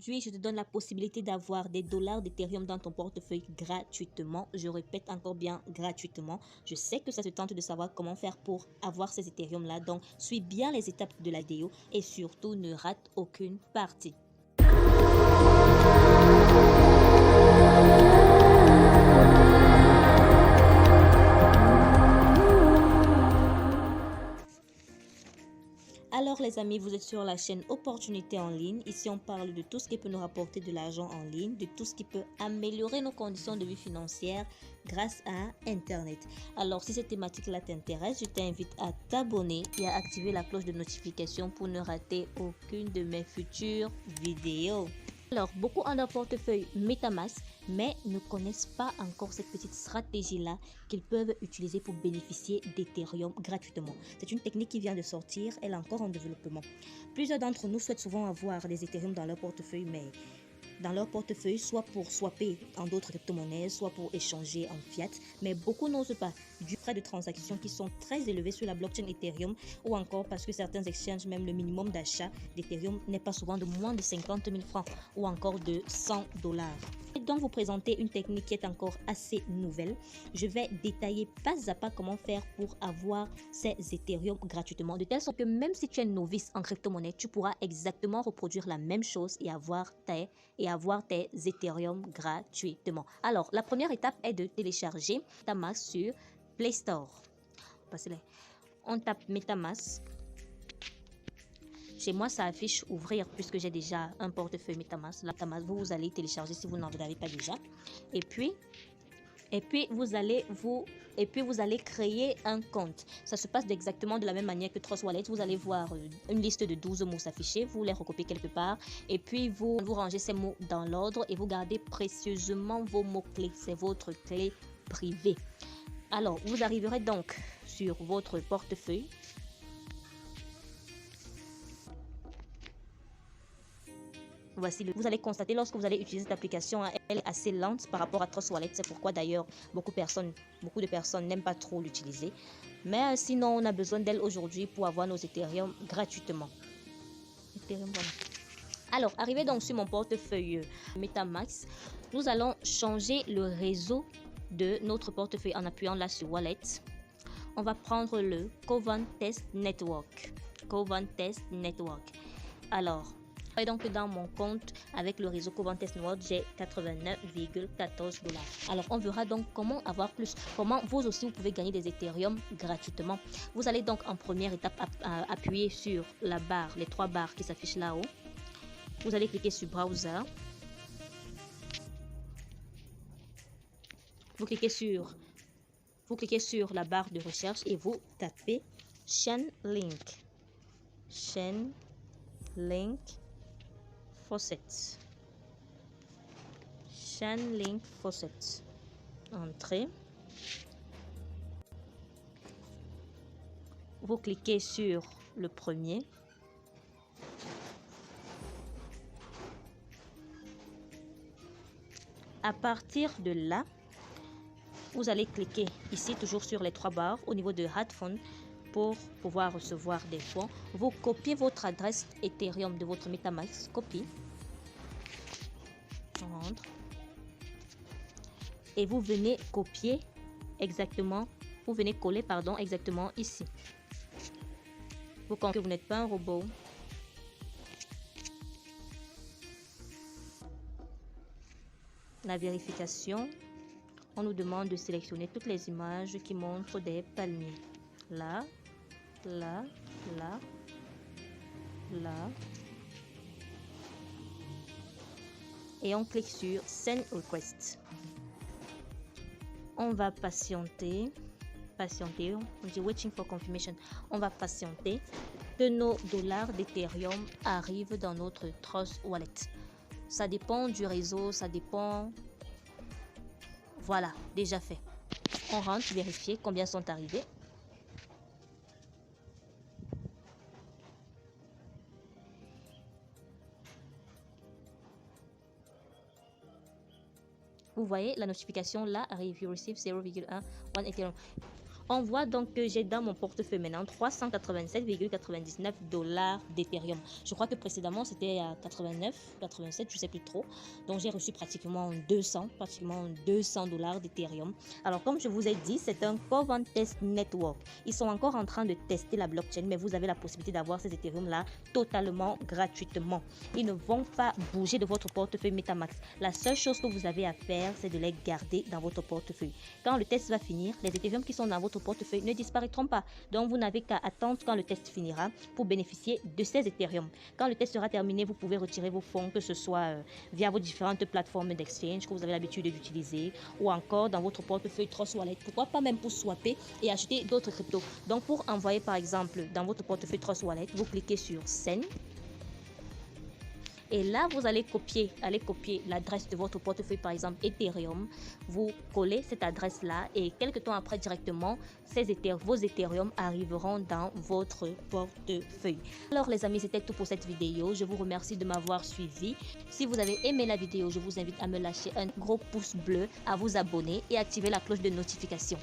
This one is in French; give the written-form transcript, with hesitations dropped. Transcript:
aujourd'hui, je te donne la possibilité d'avoir des dollars d'Ethereum dans ton portefeuille gratuitement. Je répète encore bien gratuitement. Je sais que ça te tente de savoir comment faire pour avoir ces Ethereum-là. Donc, suis bien les étapes de la vidéo et surtout ne rate aucune partie. Alors les amis, vous êtes sur la chaîne Opportunités en ligne. Ici, on parle de tout ce qui peut nous rapporter de l'argent en ligne, de tout ce qui peut améliorer nos conditions de vie financière grâce à Internet. Alors, si cette thématique-là t'intéresse, je t'invite à t'abonner et à activer la cloche de notification pour ne rater aucune de mes futures vidéos. Alors, beaucoup ont leur portefeuille MetaMask, mais ne connaissent pas encore cette petite stratégie-là qu'ils peuvent utiliser pour bénéficier d'Ethereum gratuitement. C'est une technique qui vient de sortir, elle est encore en développement. Plusieurs d'entre nous souhaitent souvent avoir des Ethereum dans leur portefeuille, mais soit pour swapper en d'autres crypto-monnaies, soit pour échanger en fiat, mais beaucoup n'osent pas du frais de transaction qui sont très élevés sur la blockchain Ethereum ou encore parce que certains exchanges, même le minimum d'achat d'Ethereum n'est pas souvent de moins de 50 000 francs ou encore de 100 $. Et donc vous présenter une technique qui est encore assez nouvelle. Je vais détailler pas à pas comment faire pour avoir ces Ethereum gratuitement, de telle sorte que même si tu es novice en crypto-monnaie, tu pourras exactement reproduire la même chose et avoir tes Ethereum gratuitement. Alors, la première étape est de télécharger MetaMask sur Play Store. On tape MetaMask. Chez moi, ça affiche ouvrir puisque j'ai déjà un portefeuille MetaMask. Vous allez télécharger si vous n'en avez pas déjà. Et puis vous allez créer un compte. Ça se passe exactement de la même manière que Trust Wallet. Vous allez voir une liste de 12 mots s'afficher. Vous les recopiez quelque part. Et puis vous rangez ces mots dans l'ordre et vous gardez précieusement vos mots-clés. C'est votre clé privée. Alors, vous arriverez donc sur votre portefeuille. Voici vous allez constater lorsque vous allez utiliser cette application, elle est assez lente par rapport à Trust Wallet. C'est pourquoi d'ailleurs beaucoup de personnes n'aiment pas trop l'utiliser. Mais sinon, on a besoin d'elle aujourd'hui pour avoir nos Ethereum gratuitement. Voilà. Alors, arrivé donc sur mon portefeuille MetaMask, nous allons changer le réseau de notre portefeuille en appuyant là sur Wallet. On va prendre le Covantest Network. Alors, et donc dans mon compte avec le réseau Covantest Network, j'ai 89,14 $. Alors on verra donc comment avoir plus, comment vous aussi vous pouvez gagner des Ethereum gratuitement. Vous allez donc en première étape appuyer sur la barre, les 3 barres qui s'affichent là-haut. Vous allez cliquer sur Browser. Vous cliquez sur la barre de recherche et vous tapez Chainlink Faucet. Chainlink Faucet. Entrée. Vous cliquez sur le premier. À partir de là, vous allez cliquer ici toujours sur les 3 barres au niveau de Add Fund pour pouvoir recevoir des fonds. Vous copiez votre adresse Ethereum de votre MetaMask, copie, rentre, et vous venez coller exactement ici. Vous comprenez que vous n'êtes pas un robot. La vérification, on nous demande de sélectionner toutes les images qui montrent des palmiers. Là. Et on clique sur Send Request. On va patienter, on dit Waiting for Confirmation. On va patienter que nos dollars d'Ethereum arrivent dans notre Trust Wallet. Ça dépend du réseau, ça dépend. Voilà, déjà fait. On rentre, vérifier combien sont arrivés. Vous voyez la notification là arrive, you receive 0,1 Ethereum. On voit donc que j'ai dans mon portefeuille maintenant 387,99 dollars d'Ethereum. Je crois que précédemment c'était à 89, 87, je sais plus trop. Donc j'ai reçu pratiquement 200 dollars d'Ethereum. Alors comme je vous ai dit, c'est un Coventest Network. Ils sont encore en train de tester la blockchain, mais vous avez la possibilité d'avoir ces Ethereum là totalement gratuitement. Ils ne vont pas bouger de votre portefeuille MetaMask. La seule chose que vous avez à faire, c'est de les garder dans votre portefeuille. Quand le test va finir, les Ethereum qui sont dans votre portefeuille ne disparaîtront pas. Donc, vous n'avez qu'à attendre quand le test finira pour bénéficier de ces Ethereum. Quand le test sera terminé, vous pouvez retirer vos fonds, que ce soit via vos différentes plateformes d'exchange que vous avez l'habitude d'utiliser ou encore dans votre portefeuille Trust Wallet. Pourquoi pas même pour swapper et acheter d'autres cryptos. Donc, pour envoyer par exemple dans votre portefeuille Trust Wallet, vous cliquez sur Send. Et là, vous allez copier l'adresse de votre portefeuille, par exemple Ethereum. Vous collez cette adresse-là et quelques temps après directement, vos Ethereum arriveront dans votre portefeuille. Alors les amis, c'était tout pour cette vidéo. Je vous remercie de m'avoir suivi. Si vous avez aimé la vidéo, je vous invite à me lâcher un gros pouce bleu, à vous abonner et activer la cloche de notification.